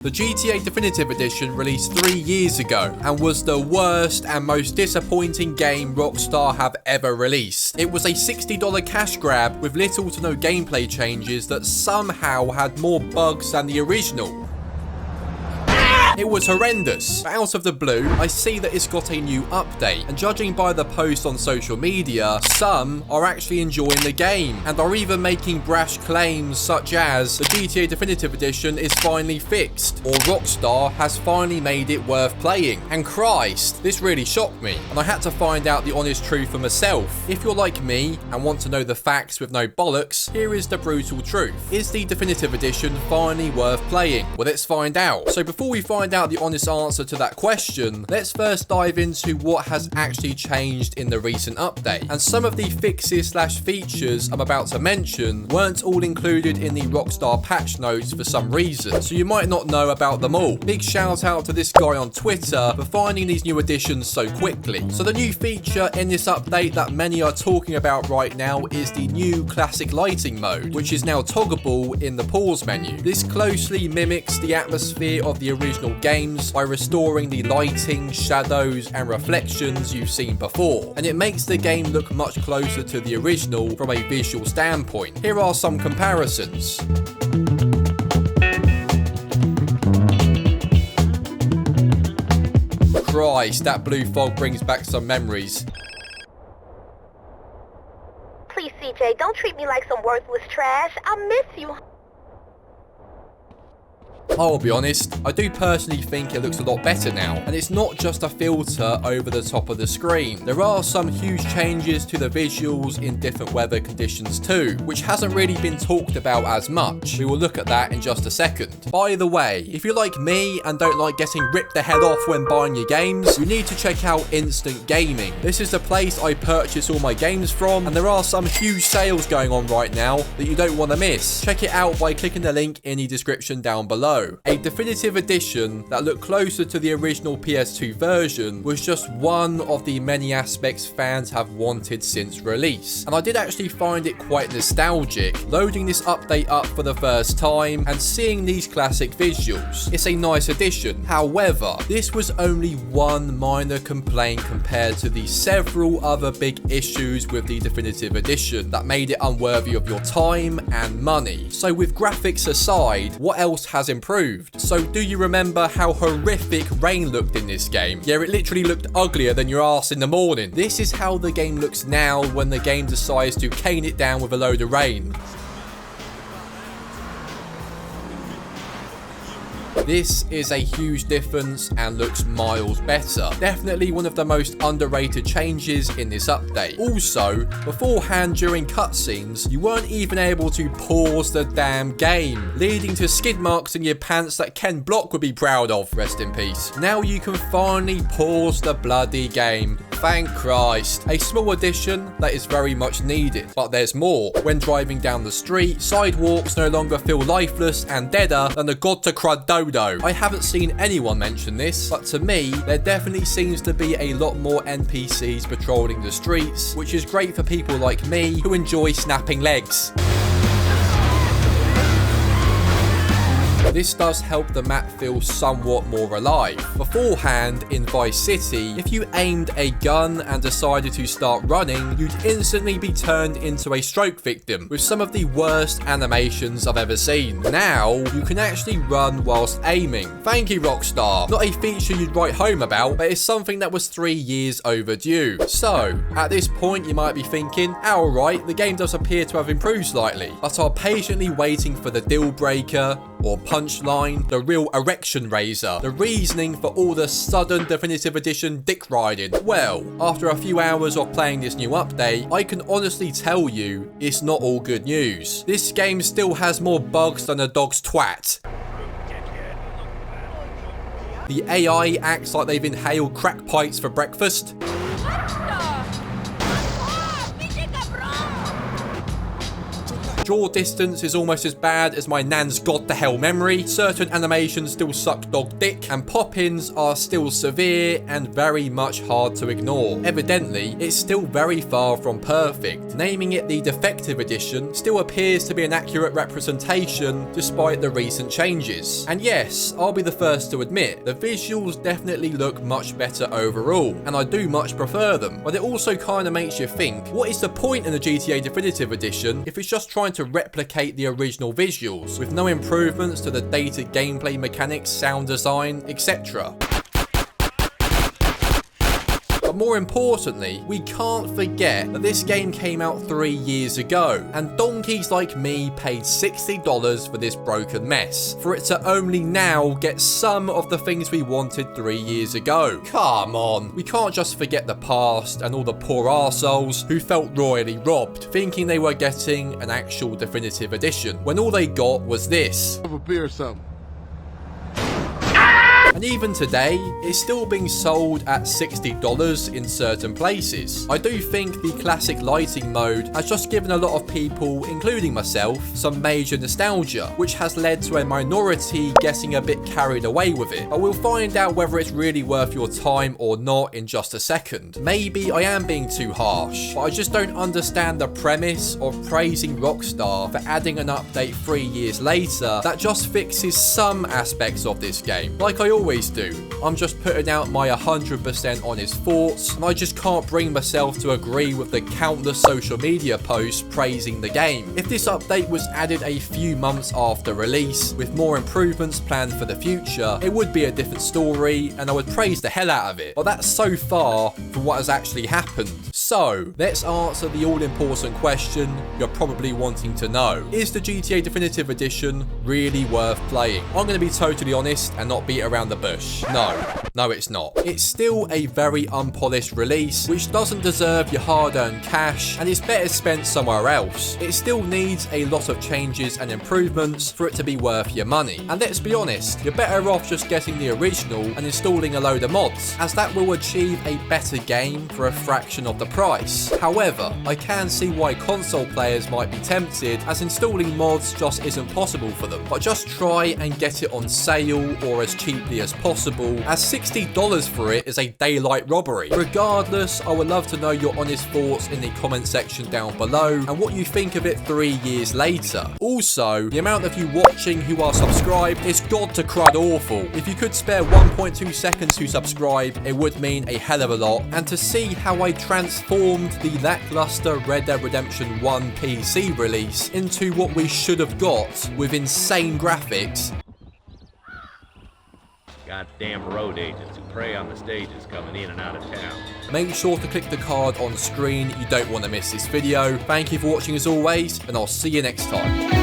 The GTA Definitive Edition released 3 years ago and was the worst and most disappointing game Rockstar have ever released. It was a $60 cash grab with little to no gameplay changes that somehow had more bugs than the original. It was horrendous. But out of the blue, I see that it's got a new update, and judging by the posts on social media, some are actually enjoying the game, and are even making brash claims such as the GTA Definitive Edition is finally fixed, or Rockstar has finally made it worth playing. And Christ, this really shocked me, and I had to find out the honest truth for myself. If you're like me and want to know the facts with no bollocks, here is the brutal truth. Is the Definitive Edition finally worth playing? Well, let's find out. So before we find out the honest answer to that question, let's first dive into what has actually changed in the recent update. And some of the fixes / features I'm about to mention weren't all included in the Rockstar patch notes for some reason, so you might not know about them all. Big shout out to this guy on Twitter for finding these new additions so quickly. So the new feature in this update that many are talking about right now is the new classic lighting mode, which is now toggleable in the pause menu. This closely mimics the atmosphere of the original games by restoring the lighting, shadows and reflections you've seen before, and it makes the game look much closer to the original from a visual standpoint. Here are some comparisons. Christ, that blue fog brings back some memories. Please, CJ, don't treat me like some worthless trash. I miss you. I'll be honest, I do personally think it looks a lot better now, and it's not just a filter over the top of the screen. There are some huge changes to the visuals in different weather conditions too, which hasn't really been talked about as much. We will look at that in just a second. By the way, if you're like me and don't like getting ripped the head off when buying your games, you need to check out Instant Gaming. This is the place I purchase all my games from, and there are some huge sales going on right now that you don't want to miss. Check it out by clicking the link in the description down below. A definitive edition that looked closer to the original PS2 version was just one of the many aspects fans have wanted since release, and I did actually find it quite nostalgic loading this update up for the first time and seeing these classic visuals. It's a nice addition. However, this was only one minor complaint compared to the several other big issues with the definitive edition that made it unworthy of your time and money. So with graphics aside, what else has improved? So do you remember how horrific rain looked in this game? Yeah, it literally looked uglier than your ass in the morning. This is how the game looks now when the game decides to cane it down with a load of rain. This is a huge difference and looks miles better. Definitely one of the most underrated changes in this update. Also, beforehand during cutscenes, you weren't even able to pause the damn game, leading to skid marks in your pants that Ken Block would be proud of. Rest in peace. Now you can finally pause the bloody game. Thank Christ. A small addition that is very much needed. But there's more. When driving down the street, sidewalks no longer feel lifeless and deader than the God to Crud Dodo. I haven't seen anyone mention this, but to me, there definitely seems to be a lot more NPCs patrolling the streets, which is great for people like me who enjoy snapping legs. This does help the map feel somewhat more alive. Beforehand, in Vice City, if you aimed a gun and decided to start running, you'd instantly be turned into a stroke victim, with some of the worst animations I've ever seen. Now, you can actually run whilst aiming. Thank you, Rockstar. Not a feature you'd write home about, but it's something that was 3 years overdue. So, at this point, you might be thinking, alright, the game does appear to have improved slightly, but are patiently waiting for the deal breaker, or punchline, the real erection raiser, the reasoning for all the sudden definitive edition dick riding. Well, after a few hours of playing this new update, I can honestly tell you it's not all good news. This game still has more bugs than a dog's twat. The AI acts like they've inhaled crack pipes for breakfast. draw distance is almost as bad as my nan's god the hell memory, certain animations still suck dog dick, and pop-ins are still severe and very much hard to ignore. Evidently, it's still very far from perfect. Naming it the Defective Edition still appears to be an accurate representation despite the recent changes. And yes, I'll be the first to admit, the visuals definitely look much better overall, and I do much prefer them, but it also kind of makes you think, what is the point in the GTA Definitive Edition if it's just trying to replicate the original visuals, with no improvements to the dated gameplay mechanics, sound design, etc. But more importantly, we can't forget that this game came out 3 years ago, and donkeys like me paid $60 for this broken mess, for it to only now get some of the things we wanted 3 years ago. Come on, we can't just forget the past and all the poor arseholes who felt royally robbed, thinking they were getting an actual definitive edition, when all they got was this. Have a beer or something. And even today, it's still being sold at $60 in certain places. I do think the classic lighting mode has just given a lot of people, including myself, some major nostalgia, which has led to a minority getting a bit carried away with it. But we'll find out whether it's really worth your time or not in just a second. Maybe I am being too harsh, but I just don't understand the premise of praising Rockstar for adding an update 3 years later that just fixes some aspects of this game, like I always do. I'm just putting out my 100% honest thoughts, and I just can't bring myself to agree with the countless social media posts praising the game. If this update was added a few months after release, with more improvements planned for the future, it would be a different story, and I would praise the hell out of it. But that's so far from what has actually happened. So, let's answer the all-important question you're probably wanting to know. Is the GTA Definitive Edition really worth playing? I'm going to be totally honest and not beat around the bush. No, it's not. It's still a very unpolished release, which doesn't deserve your hard-earned cash, and it's better spent somewhere else. It still needs a lot of changes and improvements for it to be worth your money. And let's be honest, you're better off just getting the original and installing a load of mods, as that will achieve a better game for a fraction of the price. However, I can see why console players might be tempted, as installing mods just isn't possible for them. But just try and get it on sale or as cheaply as possible, as $60 for it is a daylight robbery. Regardless, I would love to know your honest thoughts in the comment section down below, and what you think of it 3 years later. Also, the amount of you watching who are subscribed is god to crud awful. If you could spare 1.2 seconds to subscribe, it would mean a hell of a lot. And to see how I transformed the lackluster Red Dead Redemption 1 PC release into what we should have got with insane graphics. Goddamn road agents who prey on the stages coming in and out of town. Make sure to click the card on screen. You don't want to miss this video. Thank you for watching as always, and I'll see you next time.